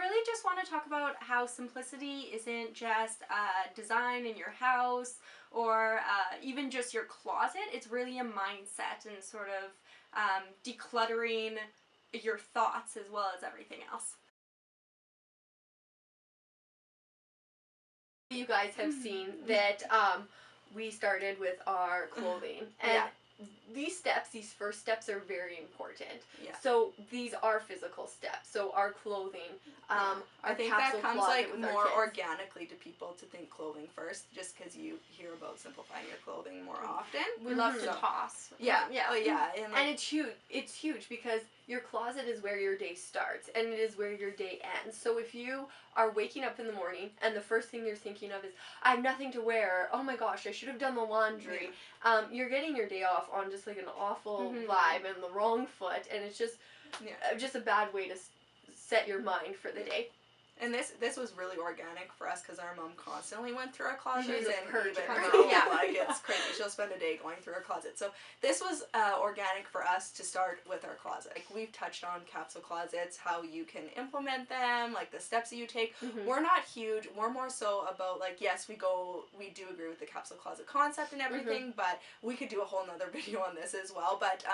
really just want to talk about how simplicity isn't just design in your house or even just your closet. It's really a mindset and sort of decluttering your thoughts as well as everything else. You guys have seen that we started with our clothing, and these first steps are very important. Yeah. So these are physical steps. So our clothing, I think that comes like more organically to people to think clothing first, just because you hear about simplifying your clothing more often. We love to toss. Yeah. Yeah. Oh yeah. And it's huge. It's huge because your closet is where your day starts and it is where your day ends. So if you are waking up in the morning and the first thing you're thinking of is, I have nothing to wear, oh my gosh, I should have done the laundry, you're getting your day off on just like an awful vibe and the wrong foot, and it's just a bad way to set your mind for the day. And this was really organic for us because our mom constantly went through our closets, and it's crazy. She'll spend a day going through our closet. So this was organic for us to start with our closet. Like, we've touched on capsule closets, how you can implement them, like the steps that you take. We're not huge. We're more so about, like, yes, we do agree with the capsule closet concept and everything, but we could do a whole nother video on this as well. But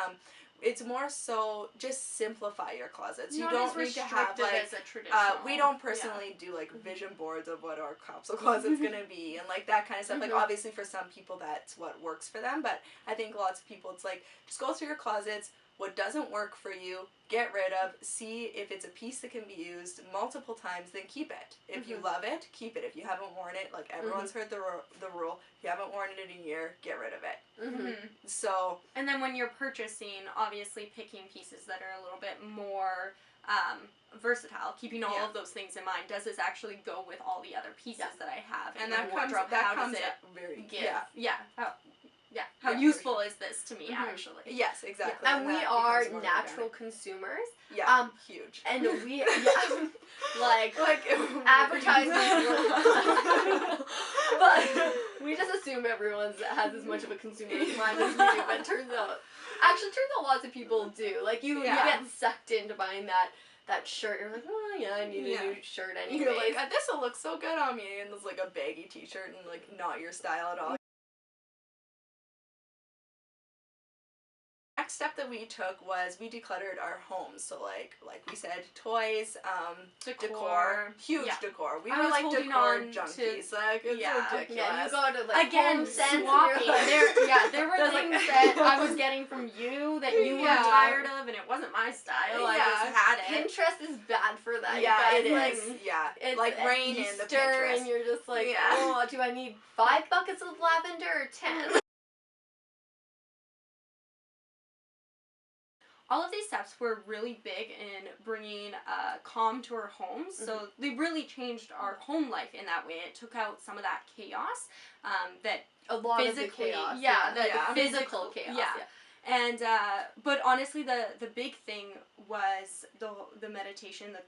it's more so just simplify your closets. You don't need to have like as a traditional. We don't personally do like vision boards of what our capsule closet's gonna be and like that kind of stuff. Like, obviously for some people that's what works for them, but I think lots of people it's like just go through your closets. What doesn't work for you, get rid of. See if it's a piece that can be used multiple times, then keep it. If you love it, keep it. If you haven't worn it, like everyone's heard the rule, if you haven't worn it in a year, get rid of it. So. And then when you're purchasing, obviously picking pieces that are a little bit more versatile, keeping all of those things in mind. Does this actually go with all the other pieces that I have in my wardrobe? That comes very How useful is this to me, actually? Yes, exactly. And we are natural consumers. Yeah, huge. And we, like advertisements. But we just assume everyone has as much of a consumerist mind as we do, but turns out lots of people do. Like, you get sucked into buying that shirt. You're like, oh yeah, I need a new shirt anyway. You're like, this will look so good on me, and it's like a baggy t-shirt and like not your style at all. Next step that we took was we decluttered our homes. So like we said, toys, decor, huge decor. We were like decor junkies. Like, it's ridiculous. Yeah, you go to like again swapping. There were things that I was getting from you that you were tired of, and it wasn't my style. I just had it. Pinterest is bad for that. Yeah, it is. It's like rain in the Pinterest, and you're just like, oh, do I need 5 buckets of lavender or 10? All of these steps were really big in bringing calm to our homes, so they really changed our home life in that way. It took out some of that chaos that a lot physically, of the chaos, physical chaos. And but honestly, the big thing was the meditation, the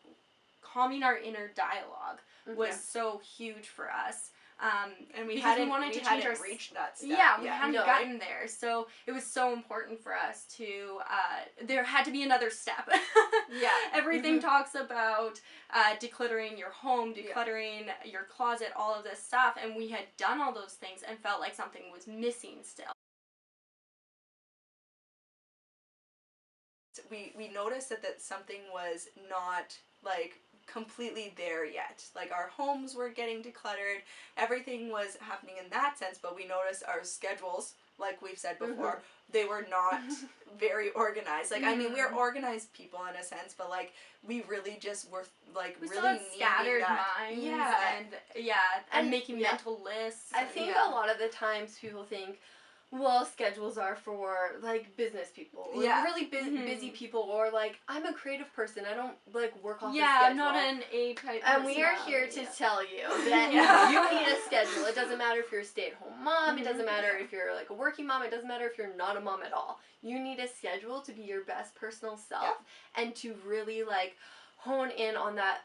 calming our inner dialogue was so huge for us. And we hadn't reached that step. Yeah, we hadn't gotten there. So it was so important for us to, there had to be another step. Everything talks about decluttering your home, decluttering your closet, all of this stuff. And we had done all those things and felt like something was missing still. We noticed that something was not, like, completely there yet. Like, our homes were getting decluttered, everything was happening in that sense, but we noticed our schedules, like we've said before, they were not very organized. Like, I mean, we're organized people in a sense, but like, we really just were like we really scattered minds and making mental lists. I think a lot of the times people think, well, schedules are for, like, business people. Or really busy people, or, like, I'm a creative person. I don't, like, work off a schedule. Yeah, not an A-type And we are here to tell you that you need a schedule. It doesn't matter if you're a stay-at-home mom. It doesn't matter if you're, like, a working mom. It doesn't matter if you're not a mom at all. You need a schedule to be your best personal self and to really, like, hone in on that,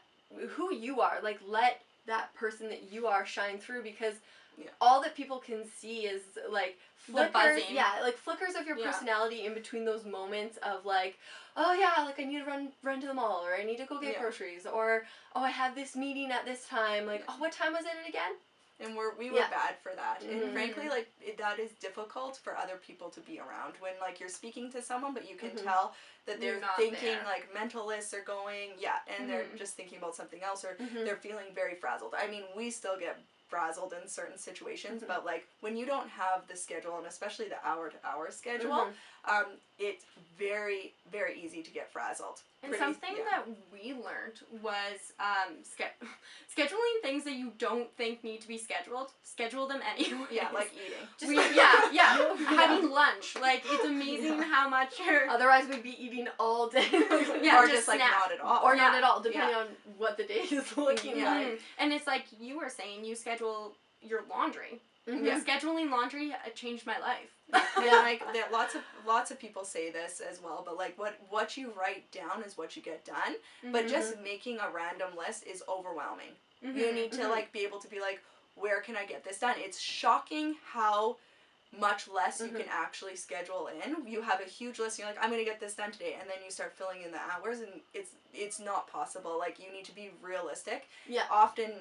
who you are. Like, let that person that you are shine through, because Yeah. all that people can see is like flickers, buzzing. like flickers of your personality in between those moments of like, oh yeah, like I need to run to the mall, or I need to go get groceries, or oh I have this meeting at this time, like oh what time was it again? And we were bad for that. And frankly, like, that is difficult for other people to be around. When, like, you're speaking to someone, but you can tell that they're thinking, like, mental lists are going, and they're just thinking about something else, or they're feeling very frazzled. I mean, we still get frazzled in certain situations, but, like, when you don't have the schedule, and especially the hour-to-hour schedule, it's very, very easy to get frazzled. And something that we learned was scheduling things that you don't think need to be scheduled. Schedule them anyway. Yeah, like eating. Having lunch. Like, it's amazing how much you're... Otherwise, we'd be eating all day. Or just like not at all. Or not at all, depending on what the day is looking like. And it's like you were saying, you schedule your laundry. Scheduling laundry changed my life. And like lots of people say this as well, but like what you write down is what you get done. But just making a random list is overwhelming. You need to like be able to be like, where can I get this done? It's shocking how much less you can actually schedule in. You have a huge list, and you're like, I'm gonna get this done today, and then you start filling in the hours, and it's not possible. Like, you need to be realistic. Yeah. Often,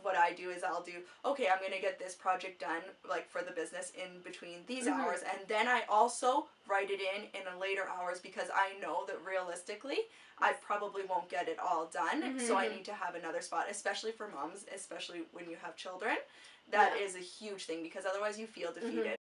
what I do is I'll do, okay, I'm gonna get this project done, like, for the business in between these hours, and then I also write it in a later hours, because I know that realistically, I probably won't get it all done, so I need to have another spot, especially for moms, especially when you have children. That is a huge thing, because otherwise you feel defeated.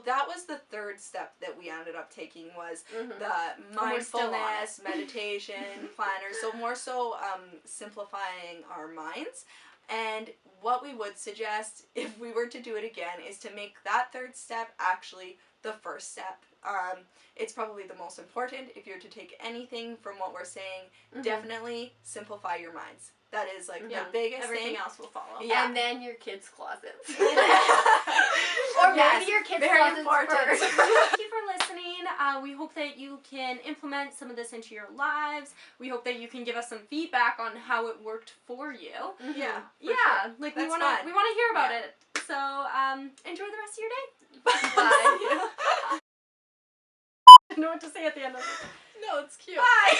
That was the third step that we ended up taking, was the mindfulness, meditation, planner. So more so simplifying our minds. And what we would suggest, if we were to do it again, is to make that third step actually the first step. It's probably the most important. If you're to take anything from what we're saying, definitely simplify your minds. That is like the biggest Everything thing. else will follow. Yeah. And then your kids' closets. Or maybe your kids' closets first. Thank you for listening. We hope that you can implement some of this into your lives. We hope that you can give us some feedback on how it worked for you. Yeah. Sure. Like, we want to hear about it. So enjoy the rest of your day. Bye. I don't know what to say at the end of it. No, it's cute. Bye.